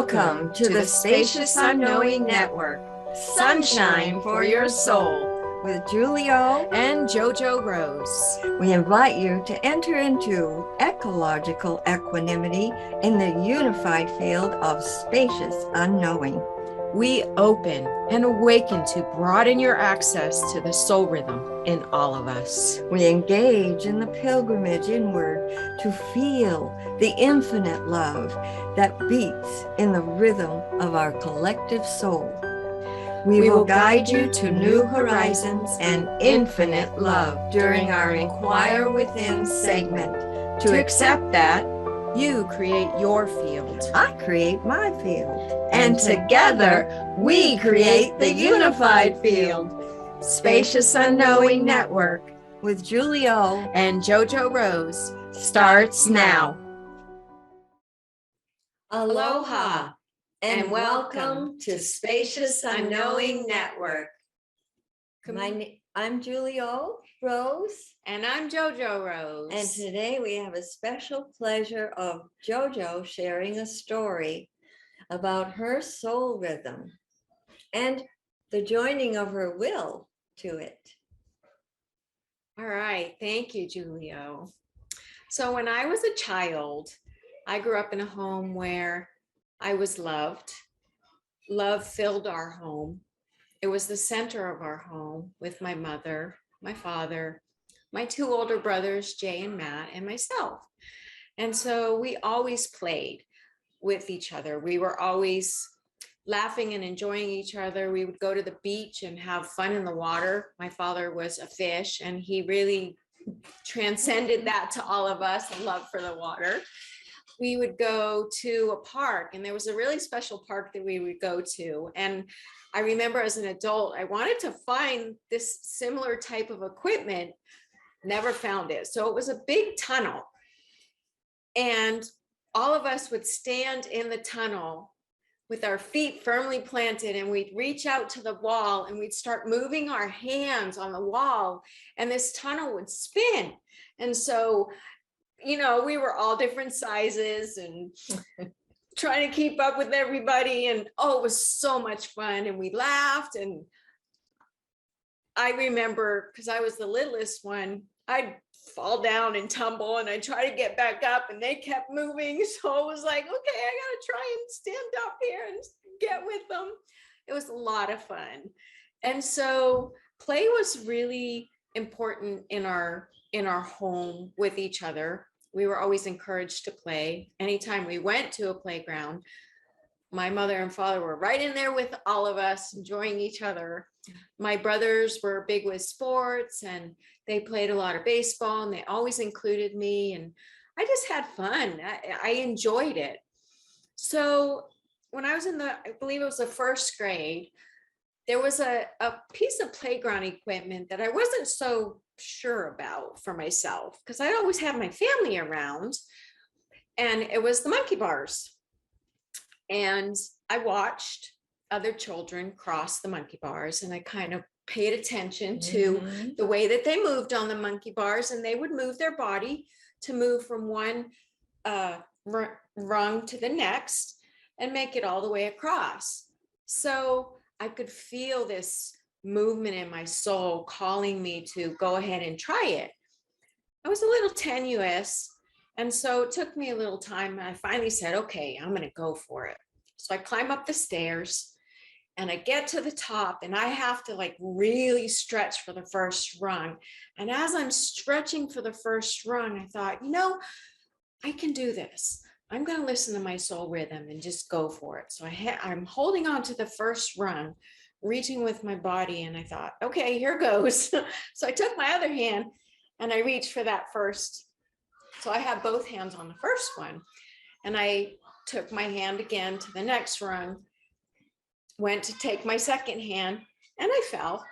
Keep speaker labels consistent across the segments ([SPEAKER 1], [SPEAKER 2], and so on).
[SPEAKER 1] Welcome to the Spacious Unknowing Network, Sunshine for Your Soul, with Julio
[SPEAKER 2] and JoJo Rose.
[SPEAKER 1] We invite you to enter into ecological equanimity in the unified field of spacious unknowing.
[SPEAKER 2] We open and awaken to broaden your access to the soul rhythm in all of us.
[SPEAKER 1] We engage in the pilgrimage inward to feel the infinite love that beats in the rhythm of our collective soul. We will guide you to new horizons and infinite love during our Inquire Within segment.
[SPEAKER 2] To accept that, you create your field.
[SPEAKER 1] I create my field. And together, we create the unified field. Spacious Unknowing Network with Julio
[SPEAKER 2] and JoJo Rose starts now.
[SPEAKER 1] Aloha and welcome to Spacious Unknowing Network. I'm Julio Rose.
[SPEAKER 2] And I'm JoJo Rose.
[SPEAKER 1] And today we have a special pleasure of JoJo sharing a story about her soul rhythm and the joining of her will to it.
[SPEAKER 2] All right. Thank you, Julio. So when I was a child, I grew up in a home where I was loved. Love filled our home. It was the center of our home with my mother, my father, my two older brothers, Jay and Matt, and myself. And so we always played with each other. We were always laughing and enjoying each other. We would go to the beach and have fun in the water. My father was a fish, and he really transcended that to all of us, a love for the water. We would go to a park, and there was a really special park that we would go to. And I remember as an adult, I wanted to find this similar type of equipment, never found it. So it was a big tunnel, and all of us would stand in the tunnel with our feet firmly planted, and we'd reach out to the wall and we'd start moving our hands on the wall, and this tunnel would spin. And so, you know, we were all different sizes and trying to keep up with everybody. And oh, it was so much fun. And we laughed. And I remember, because I was the littlest one, I'd fall down and tumble, and I'd try to get back up, and they kept moving. So it was like, okay, I got to try and stand up here and get with them. It was a lot of fun. And so play was really important in our home with each other. We were always encouraged to play. Anytime we went to a playground, my mother and father were right in there with all of us, enjoying each other. My brothers were big with sports, and they played a lot of baseball, and they always included me. And I just had fun. I enjoyed it. So when I was I believe it was the first grade, there was a piece of playground equipment that I wasn't so sure about for myself, because I'd always had my family around, and it was the monkey bars. And I watched other children cross the monkey bars, and I kind of paid attention to the way that they moved on the monkey bars, and they would move their body to move from one rung to the next and make it all the way across. So I could feel this movement in my soul calling me to go ahead and try it. I was a little tenuous, and so it took me a little time. And I finally said, okay, I'm going to go for it. So I climb up the stairs, and I get to the top, and I have to like really stretch for the first rung. And as I'm stretching for the first rung, I thought, you know, I can do this. I'm going to listen to my soul rhythm and just go for it. So I'm holding on to the first rung, reaching with my body, and I thought, okay, here goes. So I took my other hand and I reached for that first. So I had both hands on the first one, and I took my hand again to the next rung, went to take my second hand, and I fell.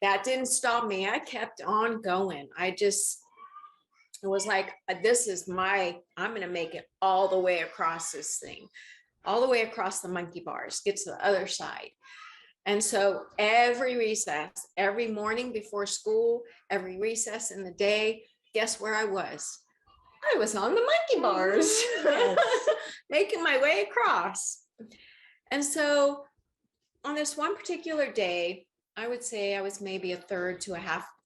[SPEAKER 2] That didn't stop me. I kept on going. It was like, I'm going to make it all the way across this thing, all the way across the monkey bars, get to the other side. And so every recess, every morning before school, every recess in the day, guess where I was? I was on the monkey bars,
[SPEAKER 1] Yes.
[SPEAKER 2] making my way across. And so on this one particular day, I would say I was maybe a third to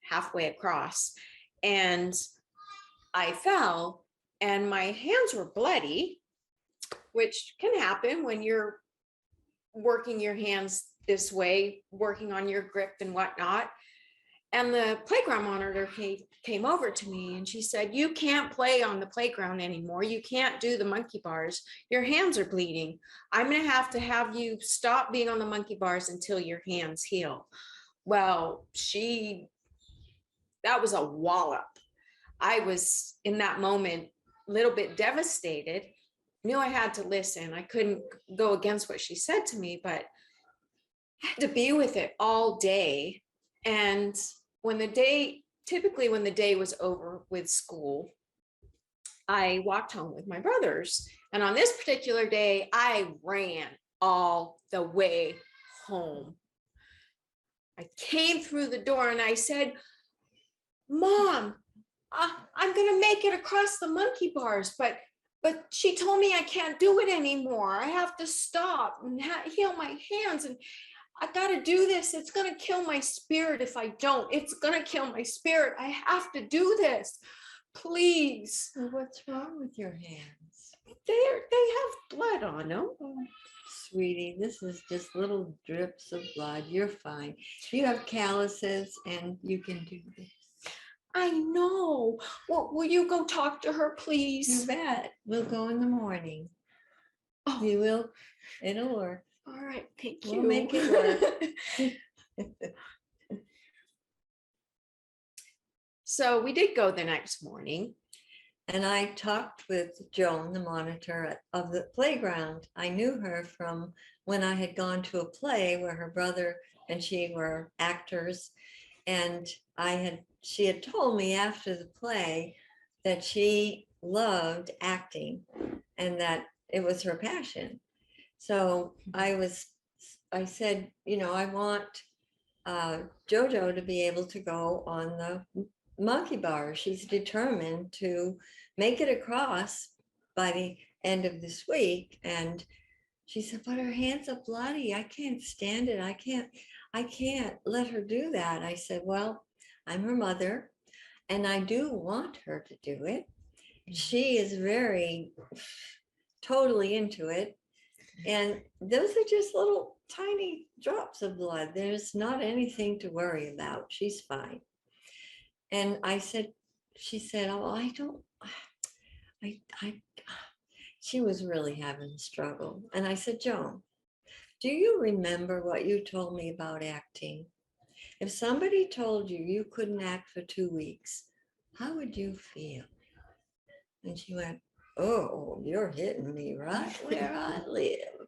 [SPEAKER 2] halfway across, and I fell and my hands were bloody, which can happen when you're working your hands this way, working on your grip and whatnot. And the playground monitor came over to me and she said, "You can't play on the playground anymore. You can't do the monkey bars. Your hands are bleeding. I'm going to have you stop being on the monkey bars until your hands heal." Well, that was a wallop. I was in that moment a little bit devastated. Knew I had to listen. I couldn't go against what she said to me, but I had to be with it all day. And typically when the day was over with school, I walked home with my brothers. And on this particular day, I ran all the way home. I came through the door and I said, "Mom, I'm going to make it across the monkey bars, but she told me I can't do it anymore. I have to stop and heal my hands. And I got to do this. It's going to kill my spirit if I don't. It's going to kill my spirit. I have to do this. Please."
[SPEAKER 1] Well, what's wrong with your hands?
[SPEAKER 2] They have blood on them.
[SPEAKER 1] Oh, sweetie, this is just little drips of blood. You're fine. You have calluses and you can do this.
[SPEAKER 2] I know. Well, will you go talk to her,
[SPEAKER 1] You
[SPEAKER 2] please?
[SPEAKER 1] bet. We'll go in the morning.
[SPEAKER 2] Oh,
[SPEAKER 1] You will. It'll work.
[SPEAKER 2] all right. Thank
[SPEAKER 1] We'll
[SPEAKER 2] you.
[SPEAKER 1] make it work.
[SPEAKER 2] So we did go the next morning.
[SPEAKER 1] And I talked with Joan, the monitor of the playground. I knew her from when I had gone to a play where her brother and she were actors. And she had told me after the play that she loved acting and that it was her passion. So I said, I want JoJo to be able to go on the monkey bar. She's determined to make it across by the end of this week. And she said, "But her hands are bloody. I can't stand it. I can't let her do that." I said, "Well, I'm her mother and I do want her to do it. She is very totally into it. And those are just little tiny drops of blood. There's not anything to worry about. She's fine." And she said, "Oh, she was really having a struggle." And I said, "Joan, do you remember what you told me about acting? If somebody told you you couldn't act for 2 weeks, how would you feel?" And she went, "Oh, you're hitting me right where I live.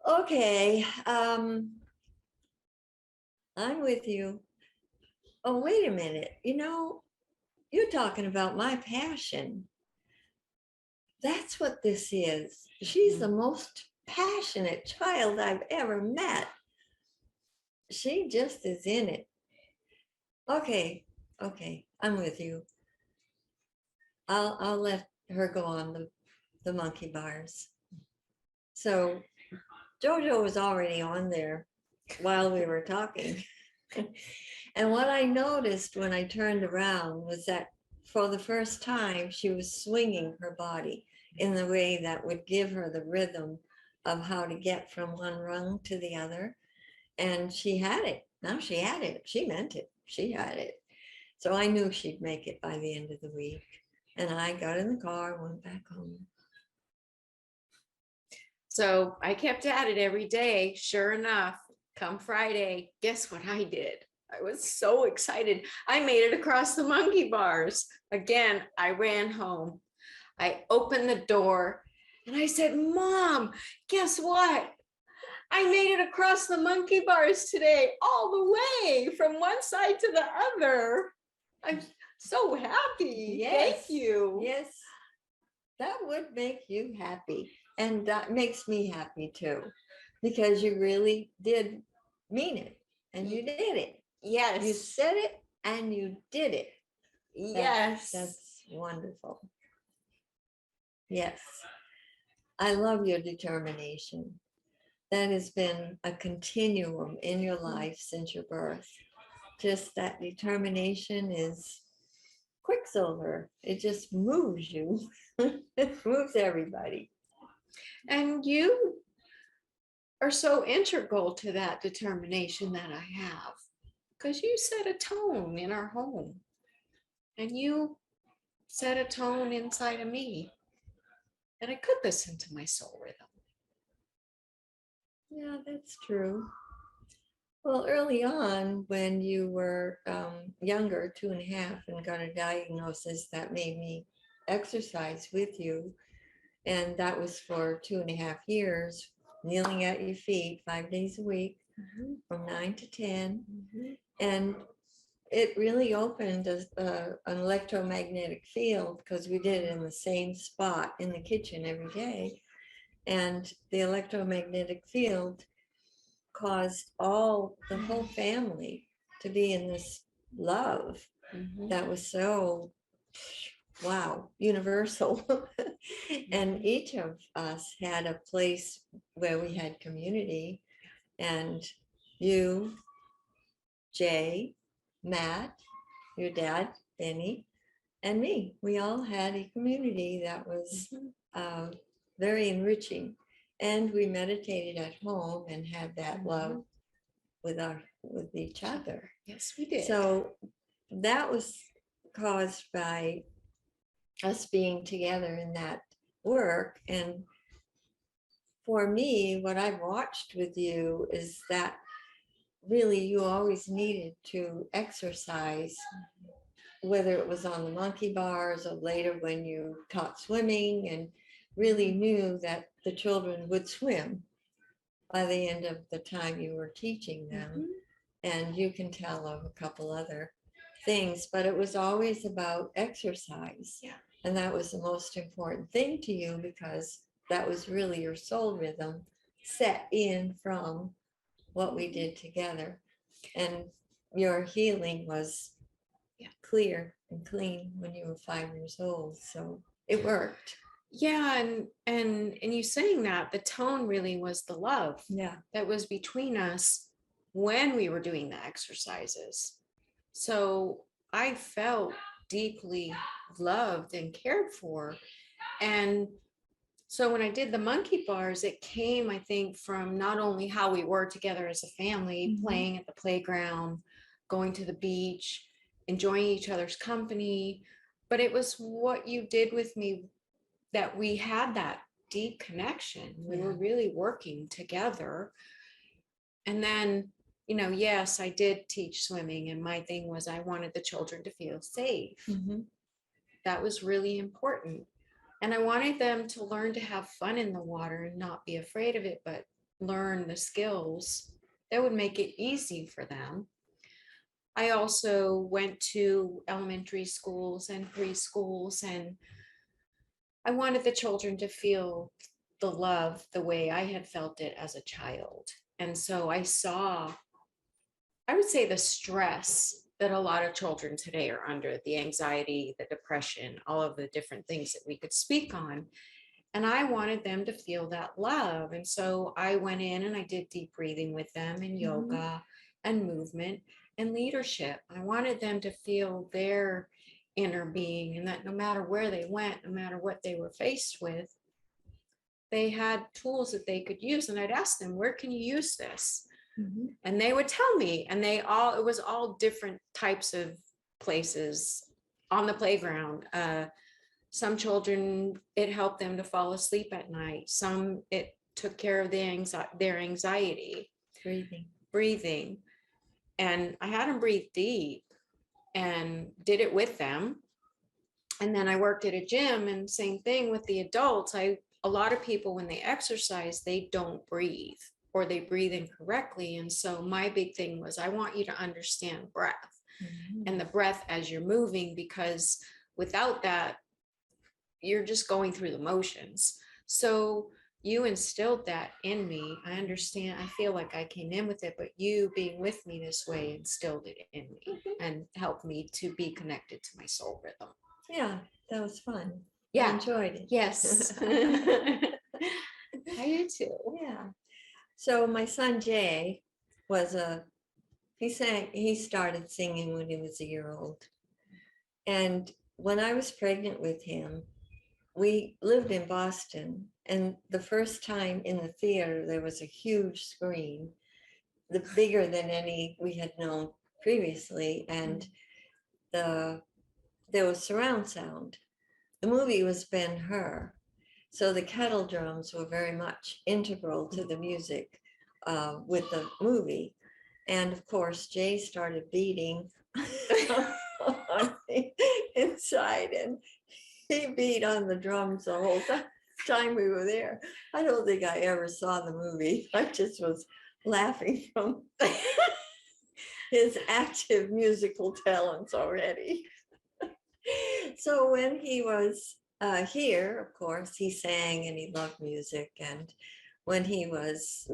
[SPEAKER 1] Okay, I'm with you. Oh, wait a minute. You're talking about my passion. That's what this is. She's the most passionate child I've ever met. She just is in it. Okay, I'm with you. I'll let her go on the monkey bars." So JoJo was already on there while we were talking. And what I noticed when I turned around was that for the first time, she was swinging her body in the way that would give her the rhythm of how to get from one rung to the other. And she had it. Now she had it. She meant it. She had it. So I knew she'd make it by the end of the week. And I got in the car, went back home.
[SPEAKER 2] So I kept at it every day. Sure enough, come Friday, guess what I did? I was so excited. I made it across the monkey bars. Again, I ran home. I opened the door and I said, "Mom, guess what? I made it across the monkey bars today, all the way from one side to the other. I'm so happy."
[SPEAKER 1] Yes.
[SPEAKER 2] Thank you.
[SPEAKER 1] Yes, that would make you happy. And that makes me happy too, because you really did mean it and you did it.
[SPEAKER 2] Yes.
[SPEAKER 1] You said it and you did it.
[SPEAKER 2] Yes.
[SPEAKER 1] That's wonderful. Yes. I love your determination. That has been a continuum in your life since your birth. Just that determination is quicksilver. It just moves you. It moves everybody.
[SPEAKER 2] And you are so integral to that determination that I have, because you set a tone in our home and you set a tone inside of me that I could listen to my soul rhythm.
[SPEAKER 1] Yeah, that's true. Well, early on, when you were younger, 2.5, and got a diagnosis that made me exercise with you, and that was for 2.5 years, kneeling at your feet 5 days a week from 9 to 10. And it really opened an electromagnetic field because we did it in the same spot in the kitchen every day. And the electromagnetic field caused the whole family to be in this love that was so, wow, universal. And each of us had a place where we had community. And you, Jay, Matt, your dad, Benny, and me, we all had a community that was very enriching. And we meditated at home and had that love with each other.
[SPEAKER 2] Yes, we did.
[SPEAKER 1] So that was caused by us being together in that work. And for me, what I've watched with you is that really you always needed to exercise, whether it was on the monkey bars or later when you taught swimming, and really knew that the children would swim by the end of the time you were teaching them. And you can tell of a couple other things, but it was always about exercise.
[SPEAKER 2] Yeah.
[SPEAKER 1] And that was the most important thing to you because that was really your soul rhythm set in from what we did together. And your healing was clear and clean when you were 5 years old. So it worked.
[SPEAKER 2] Yeah, and you saying that, the tone really was the love that was between us when we were doing the exercises. So I felt deeply loved and cared for. And so when I did the monkey bars, it came, I think, from not only how we were together as a family, playing at the playground, going to the beach, enjoying each other's company, but it was what you did with me, that we had that deep connection. We were really working together. And then, yes, I did teach swimming. And my thing was I wanted the children to feel safe. That was really important. And I wanted them to learn to have fun in the water and not be afraid of it, but learn the skills that would make it easy for them. I also went to elementary schools and preschools, and I wanted the children to feel the love the way I had felt it as a child. And so I saw, I would say, the stress that a lot of children today are under, the anxiety, the depression, all of the different things that we could speak on. And I wanted them to feel that love. And so I went in and I did deep breathing with them and yoga and movement and leadership. I wanted them to feel their inner being, and that no matter where they went, no matter what they were faced with, they had tools that they could use. And I'd ask them, where can you use this? And they would tell me, and it was all different types of places on the playground. Some children, it helped them to fall asleep at night. Some, it took care of their anxiety. Breathing. And I had them breathe deep and did it with them. And then I worked at a gym, and same thing with the adults. A lot of people, when they exercise, they don't breathe, or they breathe incorrectly. And so my big thing was, I want you to understand breath and the breath as you're moving, because without that, you're just going through the motions. So you instilled that in me. I understand. I feel like I came in with it, but you being with me this way instilled it in me and helped me to be connected to my soul rhythm.
[SPEAKER 1] Yeah, That was fun. I
[SPEAKER 2] Yeah.
[SPEAKER 1] enjoyed it.
[SPEAKER 2] Yes. I do too.
[SPEAKER 1] Yeah. So my son Jay was he started singing when he was a year old. And when I was pregnant with him, we lived in Boston. And the first time in the theater, there was a huge screen, the bigger than any we had known previously. And there was surround sound. The movie was Ben-Hur. So the kettle drums were very much integral to the music with the movie. And of course, Jay started beating on the inside, and he beat on the drums the whole time we were there. I don't think I ever saw the movie. I just was laughing from his active musical talents already. So when he was here, of course, he sang and he loved music. And when he was,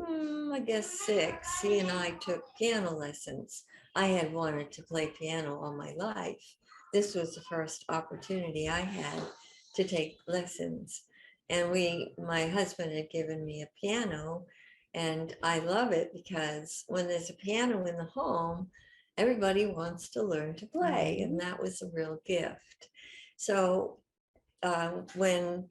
[SPEAKER 1] I guess, 6, he and I took piano lessons. I had wanted to play piano all my life. This was the first opportunity I had to take lessons. And my husband had given me a piano, and I love it because when there's a piano in the home, everybody wants to learn to play, and that was a real gift. So when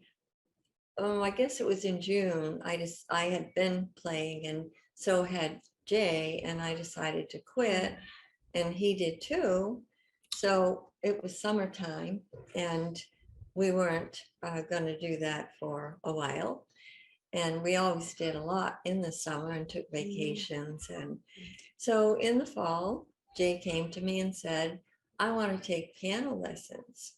[SPEAKER 1] I guess it was in June, I had been playing, and so had Jay, and I decided to quit, and he did too. So it was summertime, and we weren't going to do that for a while. And we always did a lot in the summer and took vacations. And so in the fall, Jay came to me and said, I want to take piano lessons.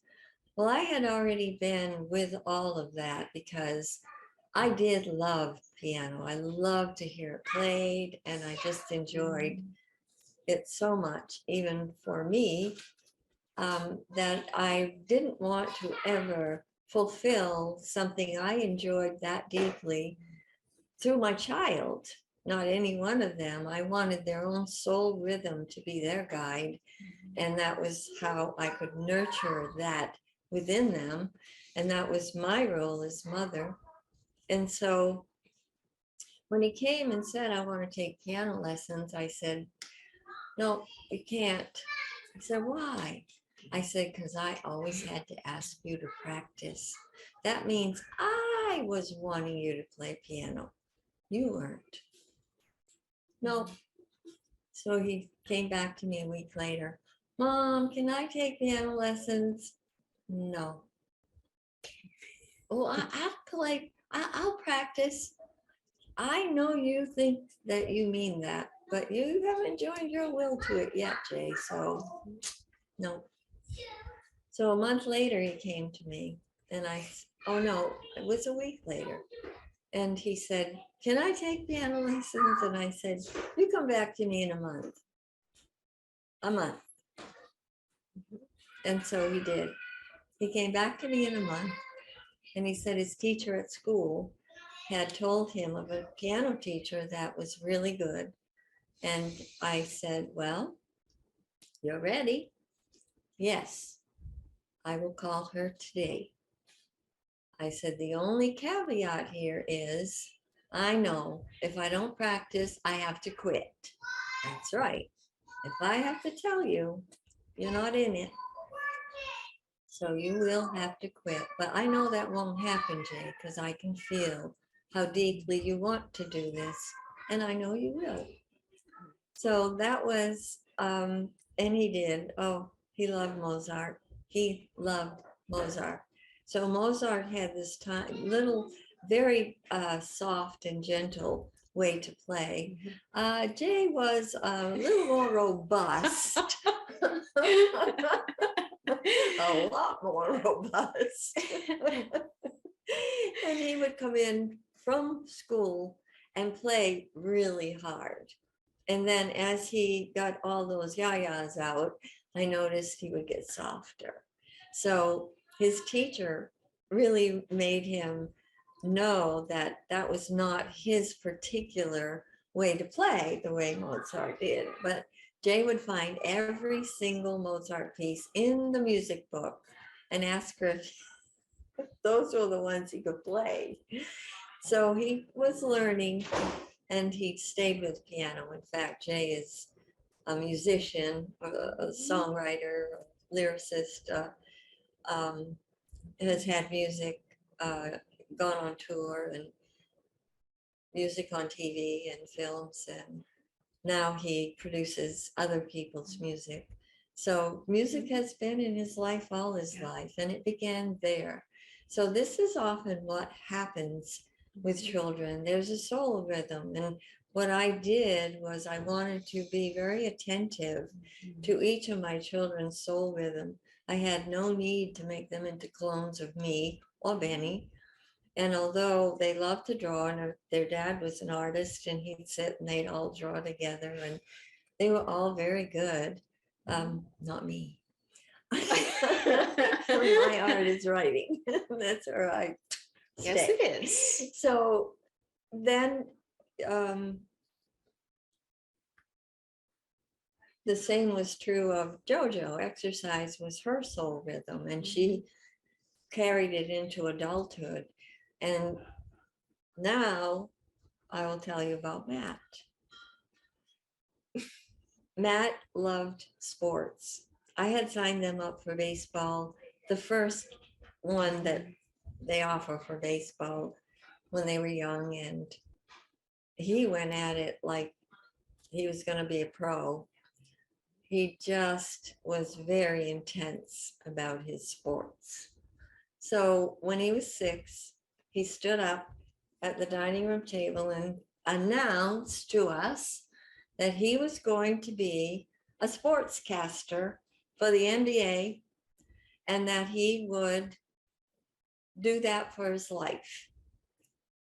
[SPEAKER 1] Well, I had already been with all of that because I did love piano. I loved to hear it played, and I just enjoyed it so much, even for me, that I didn't want to ever fulfill something I enjoyed that deeply through my child. Not any one of them. I wanted their own soul rhythm to be their guide. And that was how I could nurture that within them. And that was my role as mother. And so when he came and said, I want to take piano lessons, I said, no, you can't. I said, why? I said, because I always had to ask you to practice. That means I was wanting you to play piano. You weren't. No. So he came back to me a week later. Mom, can I take piano lessons? No. Oh, I'll play. I'll practice. I know you think that you mean that, but you haven't joined your will to it yet, Jay. So, no. So a month later, he came to me, and oh no, it was a week later. And he said, can I take piano lessons? And I said, you come back to me in a month. A month. And so he did. He came back to me in a month, and he said his teacher at school had told him of a piano teacher that was really good. And I said, well, you're ready. Yes, I will call her today. I said, the only caveat here is, I know if I don't practice, I have to quit. That's right. If I have to tell you, you're not in it. So you will have to quit. But I know that won't happen, Jay, because I can feel how deeply you want to do this. And I know you will. So that was, and he did. Oh, he loved Mozart. He loved Mozart. So Mozart had this little, very soft and gentle way to play. Jay was a little more robust. A lot more robust. And he would come in from school and play really hard. And then as he got all those yayas out, I noticed he would get softer. So his teacher really made him know that that was not his particular way to play the way Mozart did. But Jay would find every single Mozart piece in the music book and ask her if those were the ones he could play. So he was learning, and he stayed with piano. In fact, Jay is a musician, a songwriter, a lyricist, has had music, gone on tour and music on TV and films, and now he produces other people's music. So music has been in his life all his life, and it began there. So this is often what happens with children. There's a soul rhythm, and what I did was I wanted to be very attentive to each of my children's soul rhythm. I had no need to make them into clones of me or Benny. And although they loved to draw, and their dad was an artist, and he'd sit and they'd all draw together, and they were all very good. Not me. My art is writing. That's where I stay.
[SPEAKER 2] Yes, it is.
[SPEAKER 1] So then the same was true of JoJo. Exercise was her soul rhythm, and she carried it into adulthood. And now I will tell you about Matt. Matt loved sports. I had signed them up for baseball, the first one that they offer for baseball when they were young, and he went at it like he was going to be a pro. He just was very intense about his sports. So when he was 6, he stood up at the dining room table and announced to us that he was going to be a sportscaster for the NBA, and that he would do that for his life.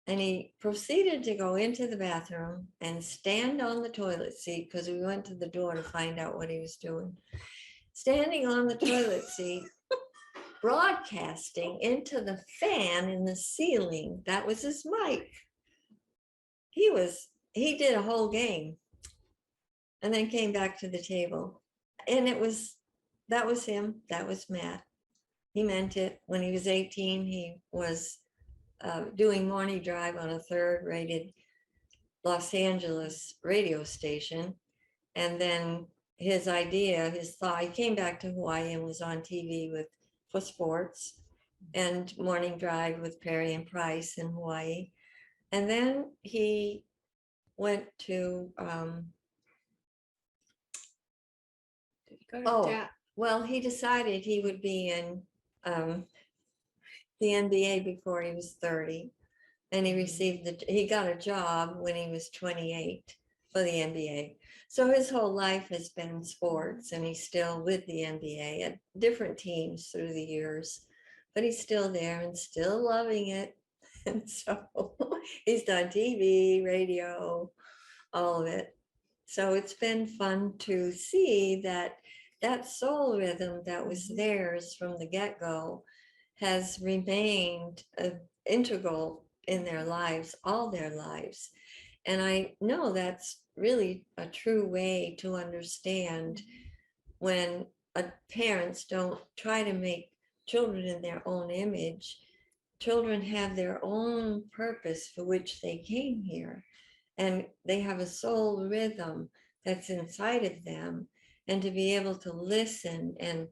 [SPEAKER 1] And he proceeded to go into the bathroom and stand on the toilet seat, because we went to the door to find out what he was doing. Standing on the toilet seat, broadcasting into the fan in the ceiling. That was his mic. He did a whole game and then came back to the table. And that was him. That was Matt. He meant it. When he was 18, he was doing morning drive on a 3rd rated Los Angeles radio station. And then his thought, he came back to Hawaii and was on TV for sports and morning drive with Perry and Price in Hawaii. And then he went to, he decided he would be in the NBA before he was 30. And he got a job when he was 28 for the NBA. So his whole life has been sports, and he's still with the NBA at different teams through the years, but he's still there and still loving it. And so he's done TV, radio, all of it. So it's been fun to see that soul rhythm that was theirs from the get-go has remained integral in their lives, all their lives. And I know that's really a true way to understand when parents don't try to make children in their own image. Children have their own purpose for which they came here, and they have a soul rhythm that's inside of them. And to be able to listen and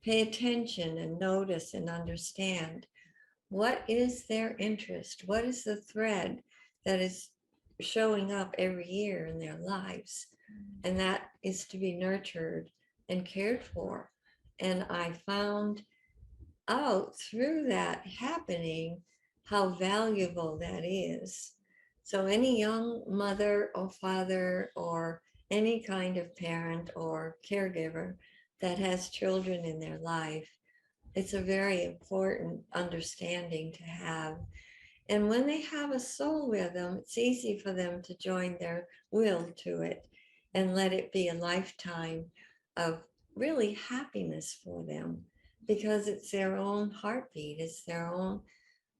[SPEAKER 1] pay attention and notice and understand what is their interest, what is the thread that is showing up every year in their lives, and that is to be nurtured and cared for. And I found out through that happening how valuable that is. So any young mother or father or any kind of parent or caregiver that has children in their life, it's a very important understanding to have. And when they have a soul rhythm, it's easy for them to join their will to it and let it be a lifetime of really happiness for them, because it's their own heartbeat, it's their own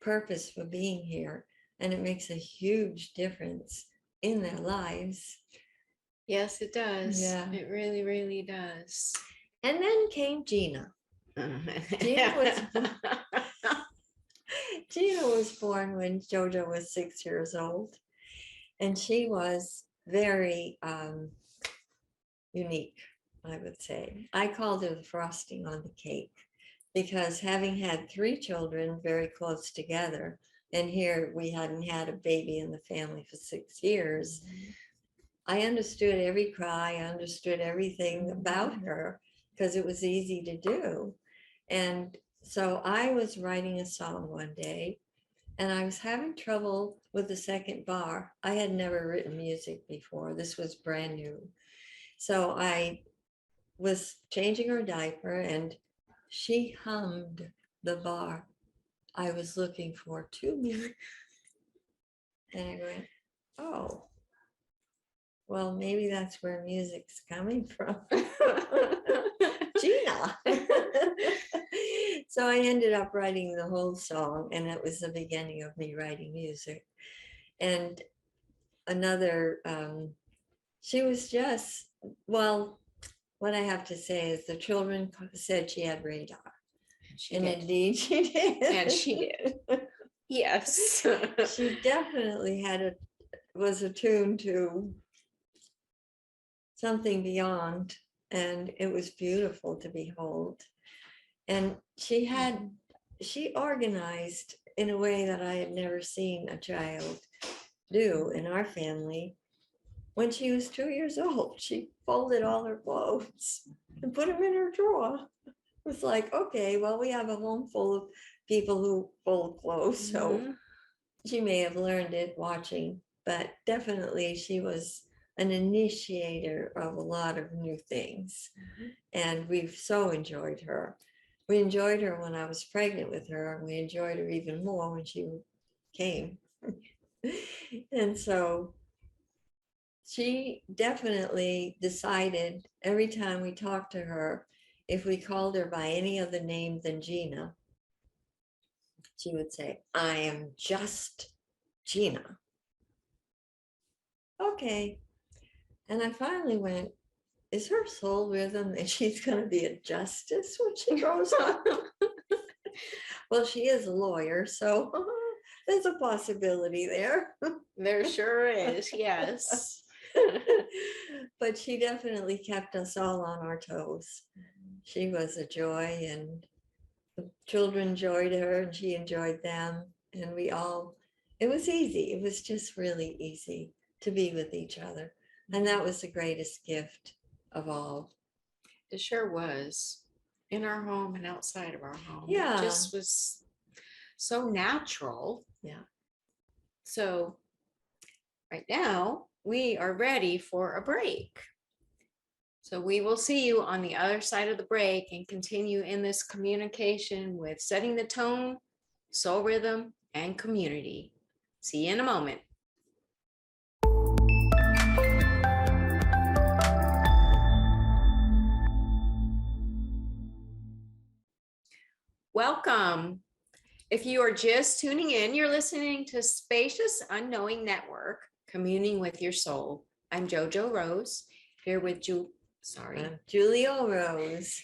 [SPEAKER 1] purpose for being here. And it makes a huge difference in their lives.
[SPEAKER 2] Yes, it does.
[SPEAKER 1] Yeah.
[SPEAKER 2] It really, really does.
[SPEAKER 1] And then came Gina. Gina was Gina was born when JoJo was 6 years old, and she was very unique, I would say. I called her the frosting on the cake because having had three children very close together, and here we hadn't had a baby in the family for 6 years, I understood every cry, I understood everything about her because it was easy to do. And so I was writing a song one day and I was having trouble with the second bar. I had never written music before. This was brand new. So I was changing her diaper and she hummed the bar I was looking for to me. And I went, oh, well, maybe that's where music's coming from. Gina. So I ended up writing the whole song, and it was the beginning of me writing music. And another, she was just, well, what I have to say is the children said she had radar. And indeed she did.
[SPEAKER 2] And she did. Yes.
[SPEAKER 1] She definitely was attuned to something beyond, and it was beautiful to behold. And she organized in a way that I had never seen a child do in our family. When she was 2 years old, she folded all her clothes and put them in her drawer. It was like, okay, well, we have a home full of people who fold clothes, so she may have learned it watching, but definitely she was an initiator of a lot of new things. And we've so enjoyed her. We enjoyed her when I was pregnant with her, and we enjoyed her even more when she came. And so she definitely decided every time we talked to her, if we called her by any other name than Gina, she would say, I am just Gina. Okay. And I finally went, is her soul rhythm that she's going to be a justice when she grows up? Well, she is a lawyer, so there's a possibility there.
[SPEAKER 2] There sure is, yes.
[SPEAKER 1] But she definitely kept us all on our toes. She was a joy, and the children enjoyed her, and she enjoyed them. And it was easy. It was just really easy to be with each other. And that was the greatest gift of all.
[SPEAKER 2] It sure was, in our home and outside of our home.
[SPEAKER 1] Yeah.
[SPEAKER 2] It just was so natural.
[SPEAKER 1] Yeah.
[SPEAKER 2] So right now we are ready for a break. So we will see you on the other side of the break and continue in this communication with setting the tone, soul rhythm, and community. See you in a moment. Welcome. If you are just tuning in, you're listening to Spacious Unknowing Network, Communing with Your Soul. I'm JoJo Rose, here with
[SPEAKER 1] JoJo Rose.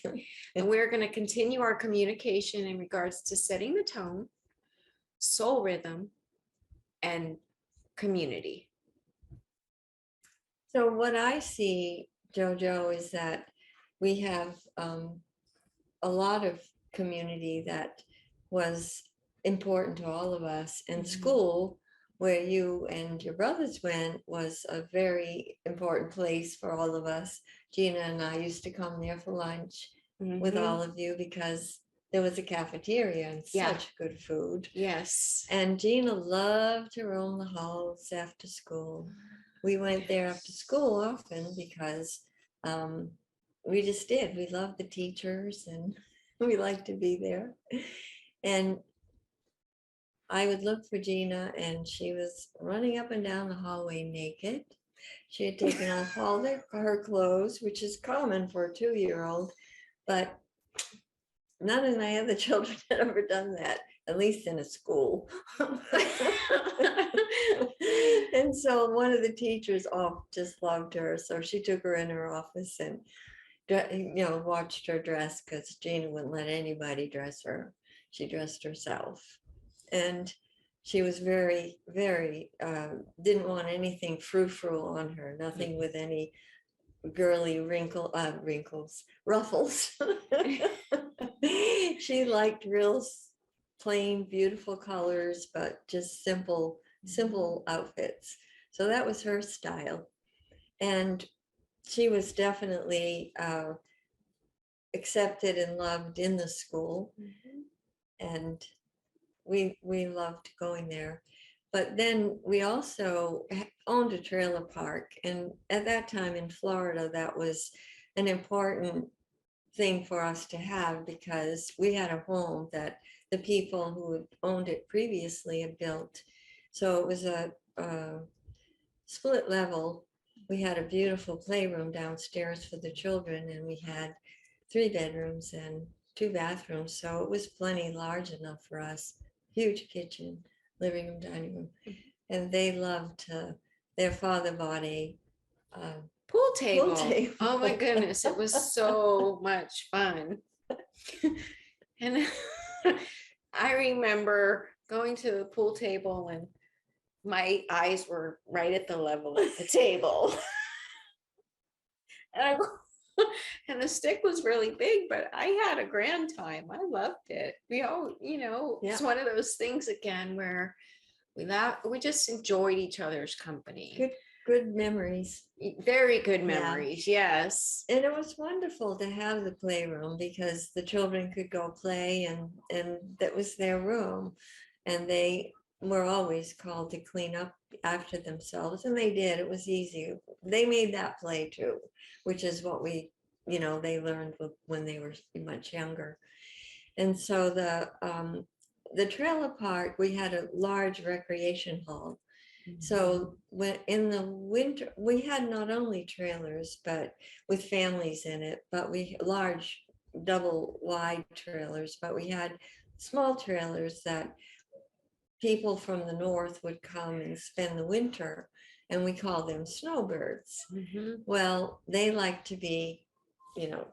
[SPEAKER 2] And we're going to continue our communication in regards to setting the tone, soul rhythm, and community.
[SPEAKER 1] So what I see, JoJo, is that we have a lot of community that was important to all of us. And school, where you and your brothers went, was a very important place for all of us. Gina and I used to come there for lunch with all of you because there was a cafeteria and such good food.
[SPEAKER 2] Yes.
[SPEAKER 1] And Gina loved to roam the halls after school. We went there after school often because we just did. We loved the teachers and we liked to be there. And I would look for Gina, and she was running up and down the hallway naked. She had taken off all her clothes, which is common for a 2-year-old, but none of my other children had ever done that, at least in a school. And so one of the teachers just loved her. So she took her in her office watched her dress because Gina wouldn't let anybody dress her. She dressed herself. And she was very, very, didn't want anything frou-frou on her, nothing with any girly wrinkles, ruffles. She liked real plain, beautiful colors, but just simple outfits. So that was her style. And she was definitely accepted and loved in the school. And we loved going there. But then we also owned a trailer park. And at that time in Florida, that was an important thing for us to have because we had a home that the people who had owned it previously had built. So it was a split level. We had a beautiful playroom downstairs for the children, and we had 3 bedrooms and 2 bathrooms. So it was plenty large enough for us. Huge kitchen, living room, dining room. And they loved, their father bought a
[SPEAKER 2] pool table.
[SPEAKER 1] Oh
[SPEAKER 2] my goodness, it was so much fun. And I remember going to the pool table and my eyes were right at the level of the table. And the stick was really big, but I had a grand time. I loved it. We all, it's one of those things again where we just enjoyed each other's company.
[SPEAKER 1] Good memories.
[SPEAKER 2] Very good memories, yes.
[SPEAKER 1] And it was wonderful to have the playroom because the children could go play and that was their room. And they were always called to clean up after themselves, and they did. It was easy. They made that play too, which is what they learned when they were much younger. And so the trailer park, we had a large recreation hall. So when in the winter, we had not only trailers, but with families in it, but we large double wide trailers, but we had small trailers that people from the north would come and spend the winter, and we call them snowbirds. Well, they like to be,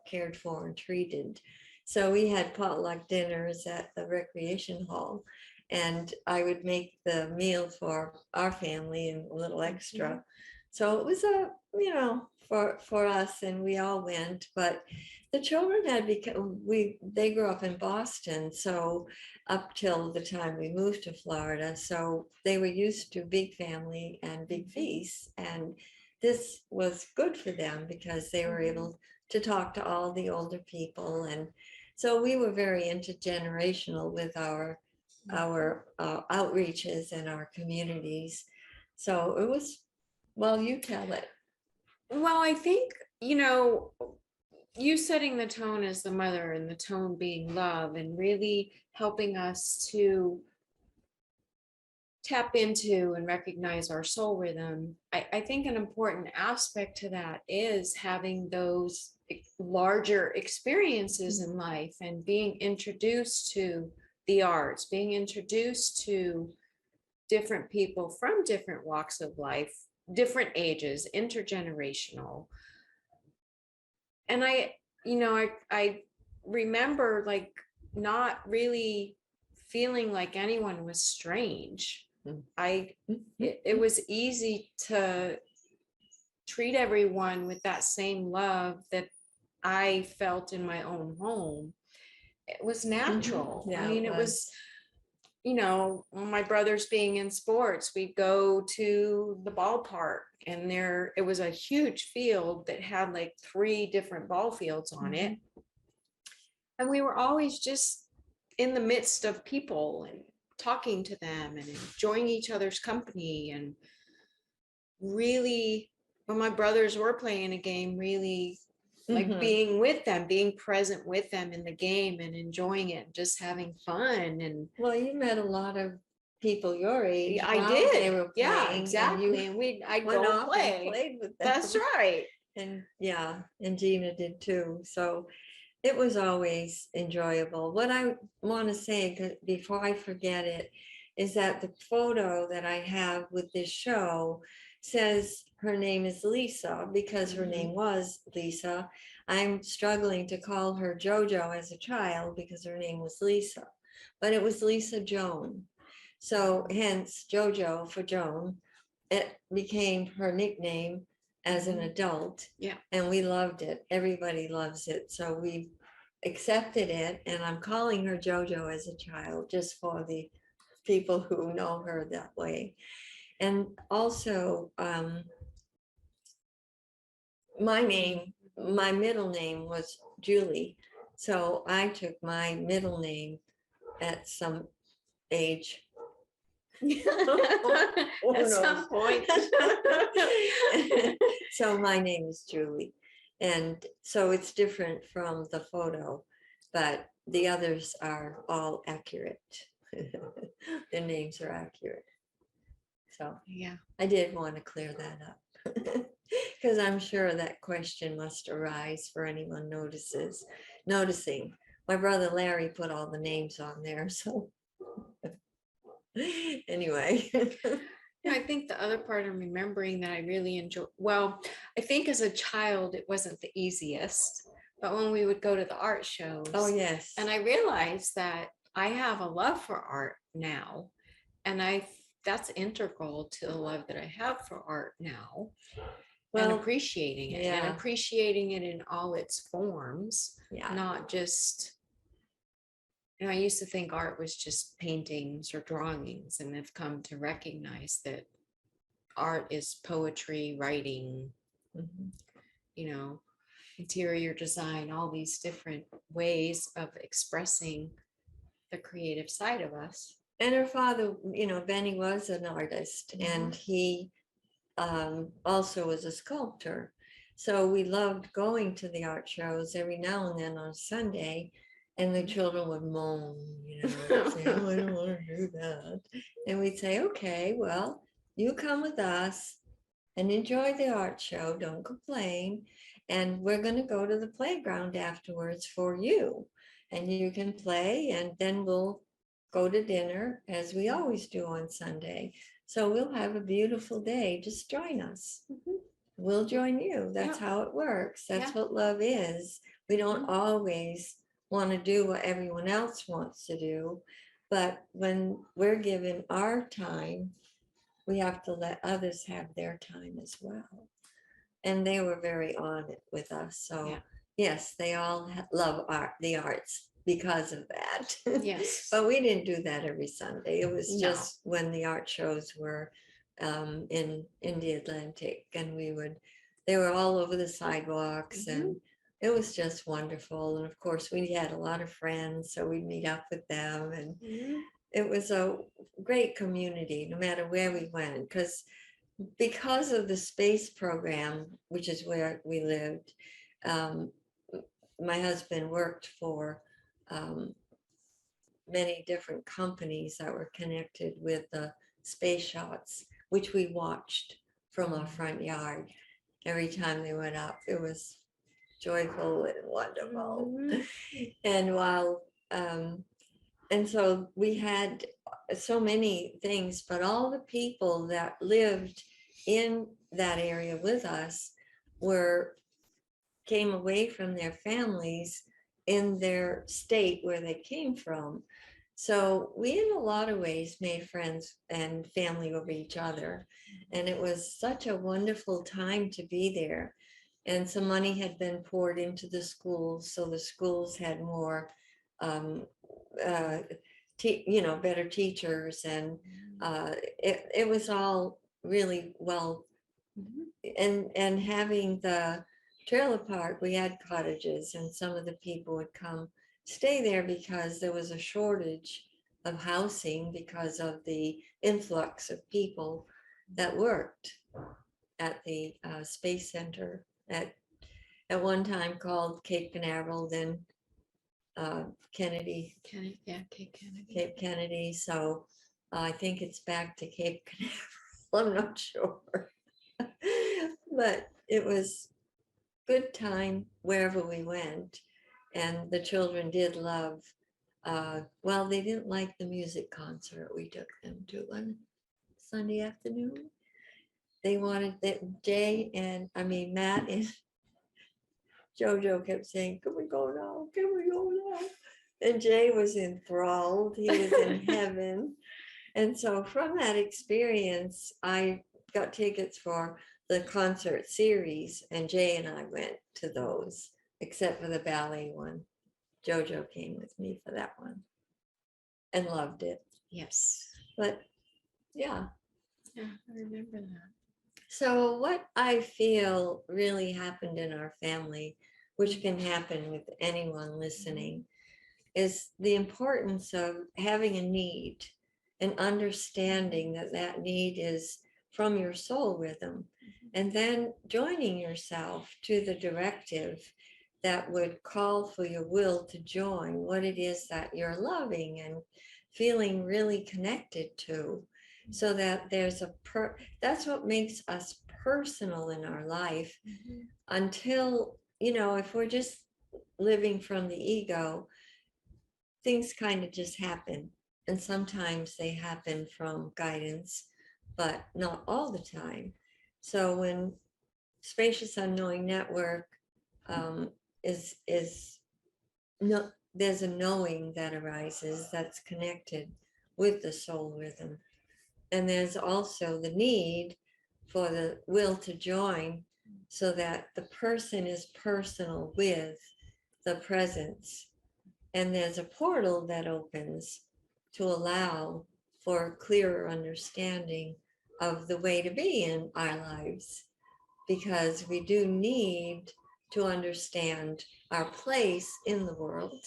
[SPEAKER 1] cared for and treated. So we had potluck dinners at the recreation hall, and I would make the meal for our family and a little extra. So it was for us, and we all went. But the children they grew up in Boston, so up till the time we moved to Florida, so they were used to big family and big feasts, and this was good for them because they were able to talk to all the older people. And so we were very intergenerational with our outreaches and our communities. So it was, well, you tell it.
[SPEAKER 2] Well, I think, you setting the tone as the mother and the tone being love and really helping us to tap into and recognize our soul rhythm. I think an important aspect to that is having those larger experiences in life and being introduced to the arts, being introduced to different people from different walks of life, different ages, intergenerational. And I remember like not really feeling like anyone was strange. It was easy to treat everyone with that same love that I felt in my own home. It was natural.
[SPEAKER 1] Yeah,
[SPEAKER 2] I mean, it was my brothers being in sports, we'd go to the ballpark, and it was a huge field that had like 3 different ball fields on it. And we were always just in the midst of people and talking to them and enjoying each other's company. And really, when my brothers were playing a game, really like being with them, being present with them in the game and enjoying it, and just having fun. And
[SPEAKER 1] well, you met a lot of people your age.
[SPEAKER 2] I did.
[SPEAKER 1] They were playing,
[SPEAKER 2] exactly. And I'd go and play.
[SPEAKER 1] Played with them.
[SPEAKER 2] That's right.
[SPEAKER 1] And and Gina did too. So it was always enjoyable. What I want to say before I forget it is that the photo that I have with this show says her name is Lisa because her name was Lisa. I'm struggling to call her JoJo as a child because her name was Lisa, but it was Lisa Joan. So hence JoJo for Joan. It became her nickname as an adult.
[SPEAKER 2] Yeah.
[SPEAKER 1] And we loved it. Everybody loves it. So we accepted it. And I'm calling her JoJo as a child, just for the people who know her that way. And also, my middle name was Julie. So I took my middle name at some age.
[SPEAKER 2] At some point.
[SPEAKER 1] So my name is Julie. And so it's different from the photo, but the others are all accurate. The names are accurate. So
[SPEAKER 2] Yeah.
[SPEAKER 1] I did want to clear that up. Because I'm sure that question must arise for anyone noticing. My brother Larry put all the names on there, so anyway.
[SPEAKER 2] I think the other part I'm remembering that I really enjoy, well, I think as a child, it wasn't the easiest, but when we would go to the art shows.
[SPEAKER 1] Oh, yes.
[SPEAKER 2] And I realized that I have a love for art now. And that's integral to the love that I have for art now. And appreciating it, and appreciating it in all its forms, not just, I used to think art was just paintings or drawings, and I've come to recognize that art is poetry, writing, interior design, all these different ways of expressing the creative side of us.
[SPEAKER 1] And her father, Benny was an artist, and he also was a sculptor. So we loved going to the art shows every now and then on Sunday, and the children would moan, say, oh, I don't want to do that. And we'd say, okay, well, you come with us and enjoy the art show, don't complain. And we're going to go to the playground afterwards for you. And you can play, and then we'll go to dinner as we always do on Sunday. So we'll have a beautiful day. Just join us. We'll join you. That's how it works. That's what love is. We don't always want to do what everyone else wants to do. But when we're given our time, we have to let others have their time as well. And they were very on it with us. So yes, they all love the arts because of that.
[SPEAKER 2] Yes.
[SPEAKER 1] But we didn't do that every Sunday. It was just when the art shows were in the Atlantic, and they were all over the sidewalks, and it was just wonderful. And of course, we had a lot of friends, so we'd meet up with them, and it was a great community no matter where we went, because of the space program, which is where we lived. My husband worked for many different companies that were connected with the space shots, which we watched from our front yard every time they went up. It was joyful and wonderful. And and so we had so many things, but all the people that lived in that area with us came away from their families in their state where they came from. So we, in a lot of ways, made friends and family over each other. And it was such a wonderful time to be there. And some money had been poured into the schools. So the schools had more, better teachers. And it was all really well. And having the trailer park, we had cottages, and some of the people would come stay there because there was a shortage of housing because of the influx of people that worked at the Space Center at one time called Cape Canaveral, then Cape Kennedy. So I think it's back to Cape Canaveral. I'm not sure. But it was good time wherever we went. And the children did love, they didn't like the music concert we took them to on Sunday afternoon. they wanted that Jay and Matt and JoJo kept saying, "Can we go now? Can we go now?" And Jay was enthralled. He was in heaven. And so from that experience, I got tickets for the concert series, and Jay and I went to those, except for the ballet one. JoJo came with me for that one and loved it.
[SPEAKER 2] Yes.
[SPEAKER 1] But yeah.
[SPEAKER 2] Yeah, I remember that.
[SPEAKER 1] So what I feel really happened in our family, which can happen with anyone listening, is the importance of having a need and understanding that that need is from your soul rhythm, and then joining yourself to the directive that would call for your will to join what it is that you're loving and feeling really connected to, so that there's that's what makes us personal in our life. Until, if we're just living from the ego, things kind of just happen. And sometimes they happen from guidance, but not all the time. So when Spacious Unknowing Network is no, there's a knowing that arises that's connected with the soul rhythm. And there's also the need for the will to join, so that the person is personal with the presence. And there's a portal that opens to allow for clearer understanding of the way to be in our lives, because we do need to understand our place in the world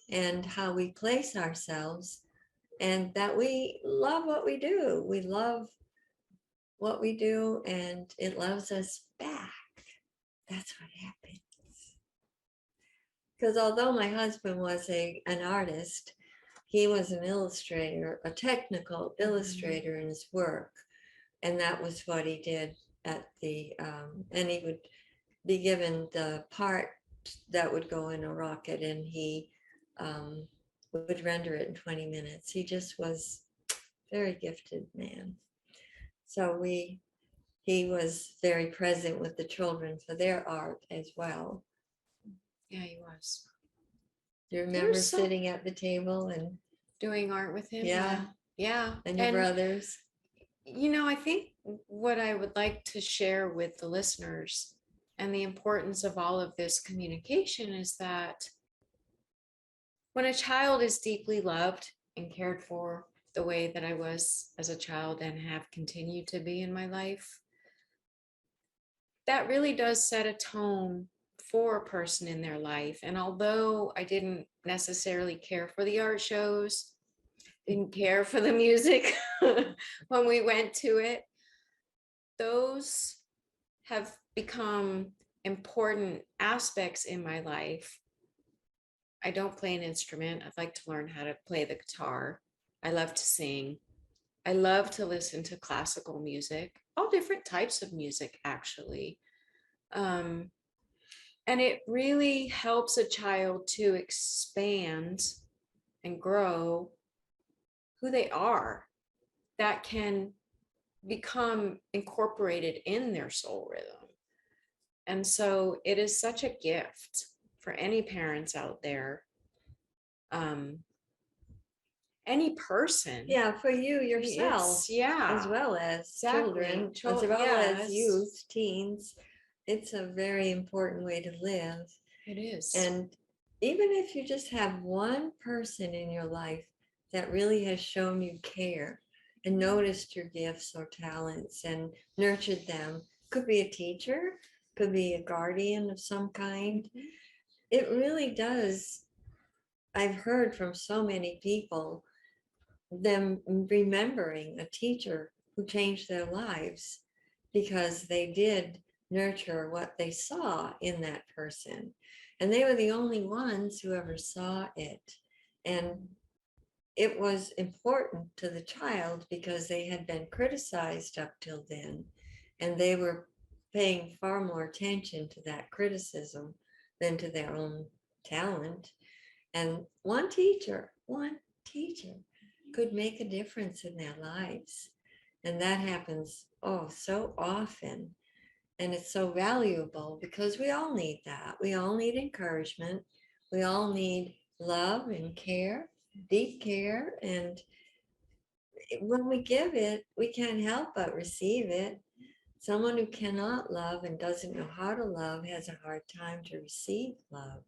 [SPEAKER 1] and how we place ourselves, and that we love what we do. We love what we do, and it loves us back. That's what happens. Because although my husband was an artist, he was an illustrator, a technical illustrator in his work. And that was what he did at and he would be given the part that would go in a rocket, and he would render it in 20 minutes. He just was a very gifted man. So he was very present with the children for their art as well.
[SPEAKER 2] Yeah, he was.
[SPEAKER 1] Do you remember sitting at the table and
[SPEAKER 2] doing art with him?
[SPEAKER 1] Yeah.
[SPEAKER 2] Yeah.
[SPEAKER 1] And your brothers?
[SPEAKER 2] I think what I would like to share with the listeners and the importance of all of this communication is that when a child is deeply loved and cared for the way that I was as a child and have continued to be in my life, that really does set a tone for a person in their life. And although I didn't necessarily care for the art shows, didn't care for the music when we went to it, those have become important aspects in my life. I don't play an instrument. I'd like to learn how to play the guitar. I love to sing. I love to listen to classical music, all different types of music, actually. And it really helps a child to expand and grow who they are, that can become incorporated in their soul rhythm. And so it is such a gift for any parents out there, any person.
[SPEAKER 1] Yeah, for you yourself.
[SPEAKER 2] Yeah.
[SPEAKER 1] As well as
[SPEAKER 2] Exactly.
[SPEAKER 1] children, as well as youth, teens. It's a very important way to live.
[SPEAKER 2] It is.
[SPEAKER 1] And even if you just have one person in your life that really has shown you care and noticed your gifts or talents and nurtured them, could be a teacher, could be a guardian of some kind. It really does. I've heard from so many people them remembering a teacher who changed their lives because they did nurture what they saw in that person. And they were the only ones who ever saw it. And it was important to the child because they had been criticized up till then. And they were paying far more attention to that criticism than to their own talent. And one teacher could make a difference in their lives. And that happens, oh, so often. And it's so valuable because we all need that. We all need encouragement. We all need love and care, deep care. And when we give it, we can't help but receive it. Someone who cannot love and doesn't know how to love has a hard time to receive love.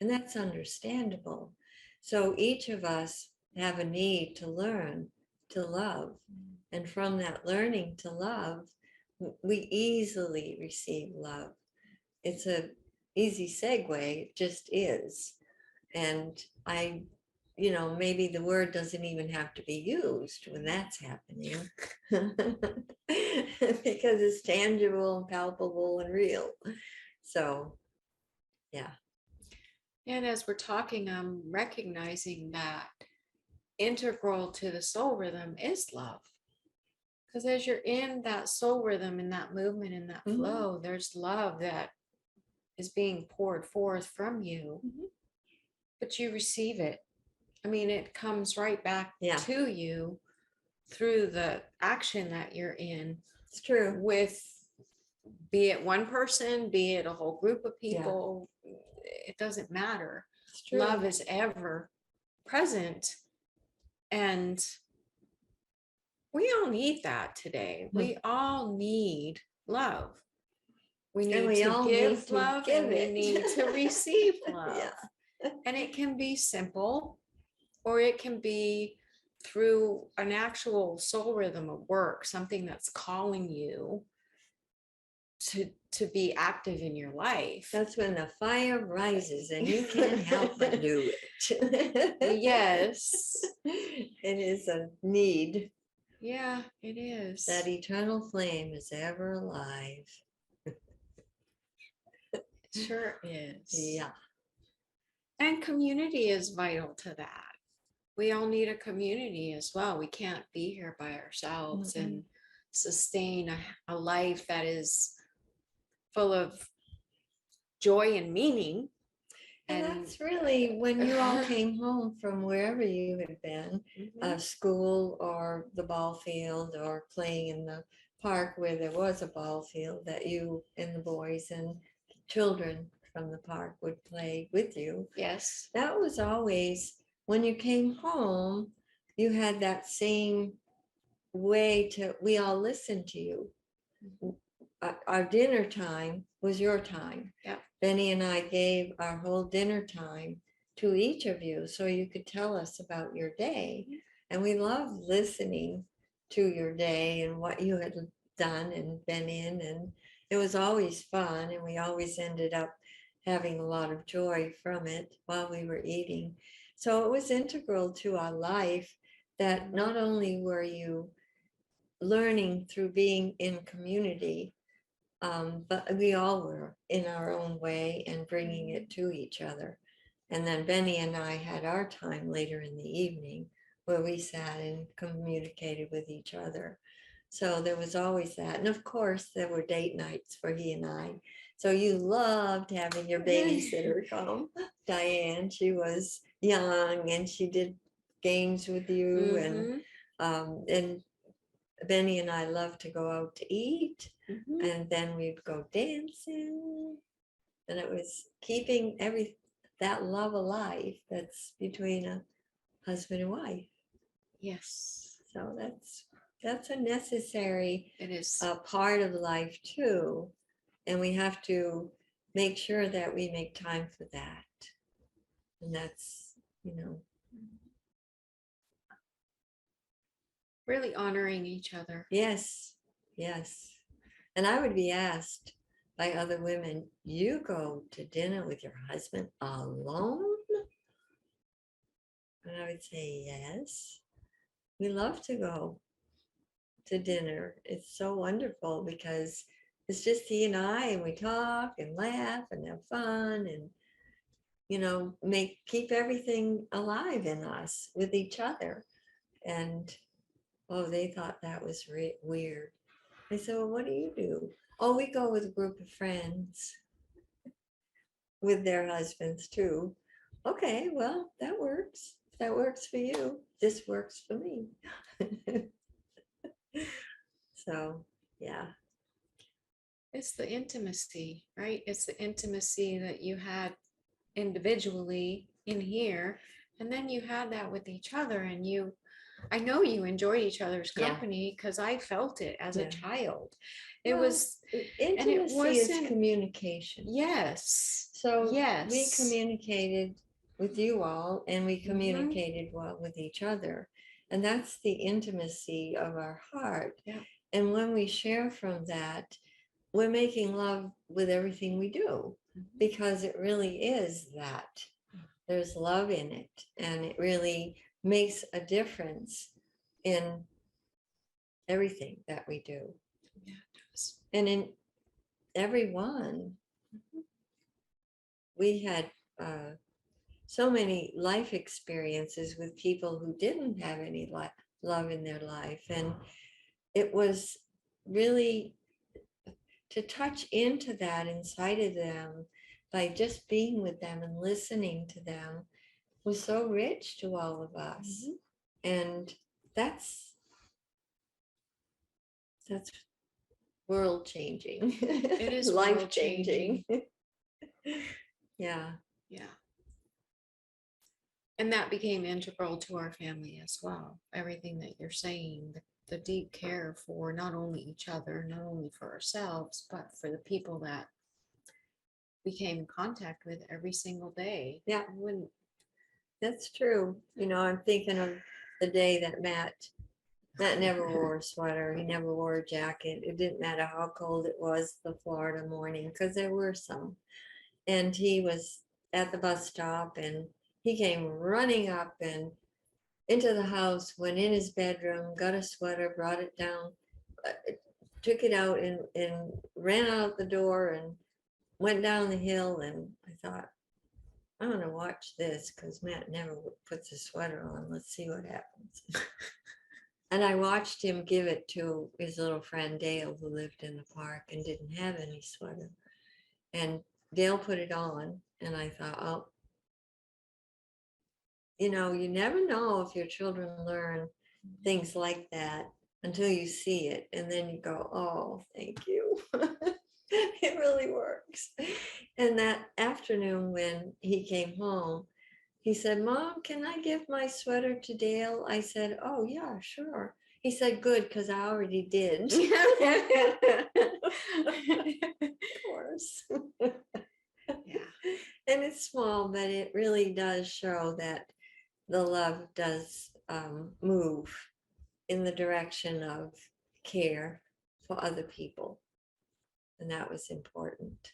[SPEAKER 1] And that's understandable. So each of us have a need to learn to love. And from that learning to love, we easily receive love. It's a easy segue, it just is. And maybe the word doesn't even have to be used when that's happening because it's tangible and palpable and real. So, yeah.
[SPEAKER 2] And as we're talking, I'm recognizing that integral to the soul rhythm is love. Because as you're in that soul rhythm, in that movement, in that flow, there's love that is being poured forth from you, but you receive it. I mean, it comes right back to you through the action that you're in.
[SPEAKER 1] It's true.
[SPEAKER 2] With, be it one person, be it a whole group of people, it doesn't matter. Love is ever present. And we all need that today. We all need love. We need to give love and we need to receive love. And it can be simple, or it can be through an actual soul rhythm of work, something that's calling you to be active in your life.
[SPEAKER 1] That's when the fire rises and you can't help but do it.
[SPEAKER 2] Yes.
[SPEAKER 1] It is a need.
[SPEAKER 2] Yeah, it is.
[SPEAKER 1] That eternal flame is ever alive.
[SPEAKER 2] It sure is.
[SPEAKER 1] Yeah.
[SPEAKER 2] And community is vital to that. We all need a community as well. We can't be here by ourselves and sustain a life that is full of joy and meaning.
[SPEAKER 1] And that's really when you all came home from wherever you had been, school or the ball field or playing in the park where there was a ball field, that you and the boys and children from the park would play with you.
[SPEAKER 2] Yes.
[SPEAKER 1] That was always, when you came home, you had that same way we all listened to you. Our dinner time was your time.
[SPEAKER 2] Yeah.
[SPEAKER 1] Benny and I gave our whole dinner time to each of you so you could tell us about your day. And we loved listening to your day and what you had done and been in. And it was always fun. And we always ended up having a lot of joy from it while we were eating. So it was integral to our life that not only were you learning through being in community, but we all were in our own way and bringing it to each other. And then Benny and I had our time later in the evening where we sat and communicated with each other. So there was always that. And of course, there were date nights for he and I. So you loved having your babysitter come. Diane, she was young and she did games with you. And Benny and I loved to go out to eat, and then we'd go dancing, and it was keeping that love alive that's between a husband and wife.
[SPEAKER 2] Yes.
[SPEAKER 1] So that's a necessary part of life too, and we have to make sure that we make time for that, and that's
[SPEAKER 2] really honoring each other.
[SPEAKER 1] Yes. And I would be asked by other women, you go to dinner with your husband alone? And I would say, yes. We love to go to dinner. It's so wonderful because it's just he and I, and we talk and laugh and have fun and, keep everything alive in us with each other. And, they thought that was weird. I said, well, what do you do? Oh, we go with a group of friends with their husbands too. Okay, well, that works. If that works for you, this works for me. So, yeah.
[SPEAKER 2] It's the intimacy, right? It's the intimacy that you had individually in here, and then you had that with each other, and I know you enjoyed each other's
[SPEAKER 1] Yeah.
[SPEAKER 2] company because I felt it as a
[SPEAKER 1] Yeah.
[SPEAKER 2] child.
[SPEAKER 1] Intimacy is communication.
[SPEAKER 2] Yes.
[SPEAKER 1] So
[SPEAKER 2] yes.
[SPEAKER 1] we communicated with you all, and we communicated well with each other. And that's the intimacy of our heart.
[SPEAKER 2] Yeah.
[SPEAKER 1] And when we share from that, we're making love with everything we do, because it really is that. There's love in it, and it really makes a difference in everything that we do.
[SPEAKER 2] Yeah, it does.
[SPEAKER 1] And in everyone, we had so many life experiences with people who didn't have any love in their life. And it was really to touch into that inside of them by just being with them and listening to them was so rich to all of us. And that's world changing.
[SPEAKER 2] It is
[SPEAKER 1] life changing. Yeah.
[SPEAKER 2] And that became integral to our family as well. Everything that you're saying, the deep care for not only each other, not only for ourselves, but for the people that we came in contact with every single day.
[SPEAKER 1] Yeah. That's true. I'm thinking of the day that Matt never wore a sweater. He never wore a jacket. It didn't matter how cold it was the Florida morning, because there were some. And he was at the bus stop, and he came running up and into the house, went in his bedroom, got a sweater, brought it down, took it out and ran out the door and went down the hill. And I thought, I'm going to watch this, because Matt never puts a sweater on. Let's see what happens. And I watched him give it to his little friend Dale, who lived in the park and didn't have any sweater. And Dale put it on, and I thought, oh, you never know if your children learn things like that until you see it. And then you go, oh, thank you. It really works. And that afternoon when he came home, he said, Mom, can I give my sweater to Dale? I said, oh, yeah, sure. He said, good, because I already did. Of course. Yeah. And it's small, but it really does show that the love does move in the direction of care for other people. And that was important.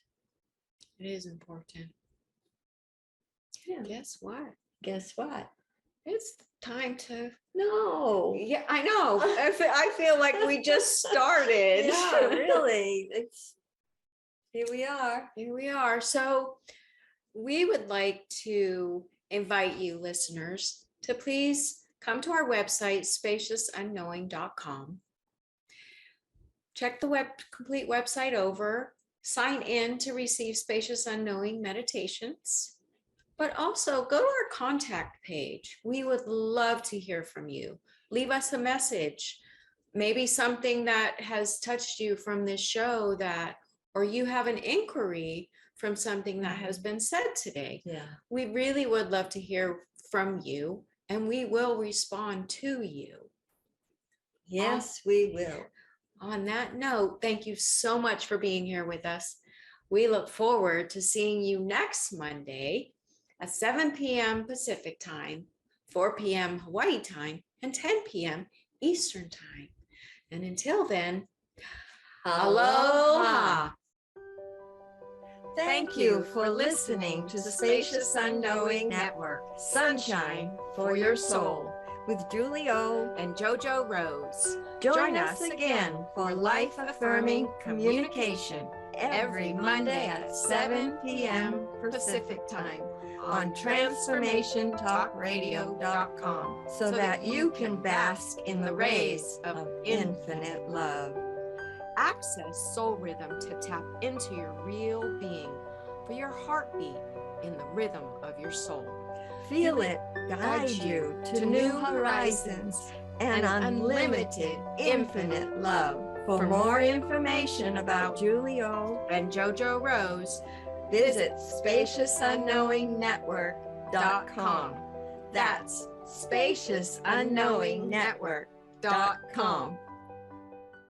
[SPEAKER 2] It is important.
[SPEAKER 1] Yeah.
[SPEAKER 2] Guess what? It's time to.
[SPEAKER 1] No.
[SPEAKER 2] Yeah, I know. I feel like we just started.
[SPEAKER 1] Yeah, really. Here we are.
[SPEAKER 2] So we would like to invite you listeners to please come to our website, spaciousunknowing.com. Check the complete website over, sign in to receive Spacious Unknowing meditations, but also go to our contact page. We would love to hear from you. Leave us a message, maybe something that has touched you from this show, or you have an inquiry from something that has been said today.
[SPEAKER 1] Yeah.
[SPEAKER 2] We really would love to hear from you, and we will respond to you.
[SPEAKER 1] Yes, we will.
[SPEAKER 2] On that note, thank you so much for being here with us. We look forward to seeing you next Monday at 7 p.m. Pacific time, 4 p.m. Hawaii time, and 10 p.m. Eastern time. And until then, aloha.
[SPEAKER 1] Thank you for listening to Spacious Unknowing Network, Sunshine for Your Soul, with Julie O.
[SPEAKER 2] and JoJo Rose.
[SPEAKER 1] Join us again for life-affirming communication every Monday at 7 p.m. Pacific time on transformationtalkradio.com, so that you can bask in the rays of infinite love.
[SPEAKER 2] Access soul rhythm to tap into your real being, for your heartbeat in the rhythm of your soul.
[SPEAKER 1] Feel it guide you to new horizons and unlimited infinite love. For more information about Julio
[SPEAKER 2] and JoJo Rose,
[SPEAKER 1] visit SpaciousUnknowingNetwork.com. That's SpaciousUnknowingNetwork.com.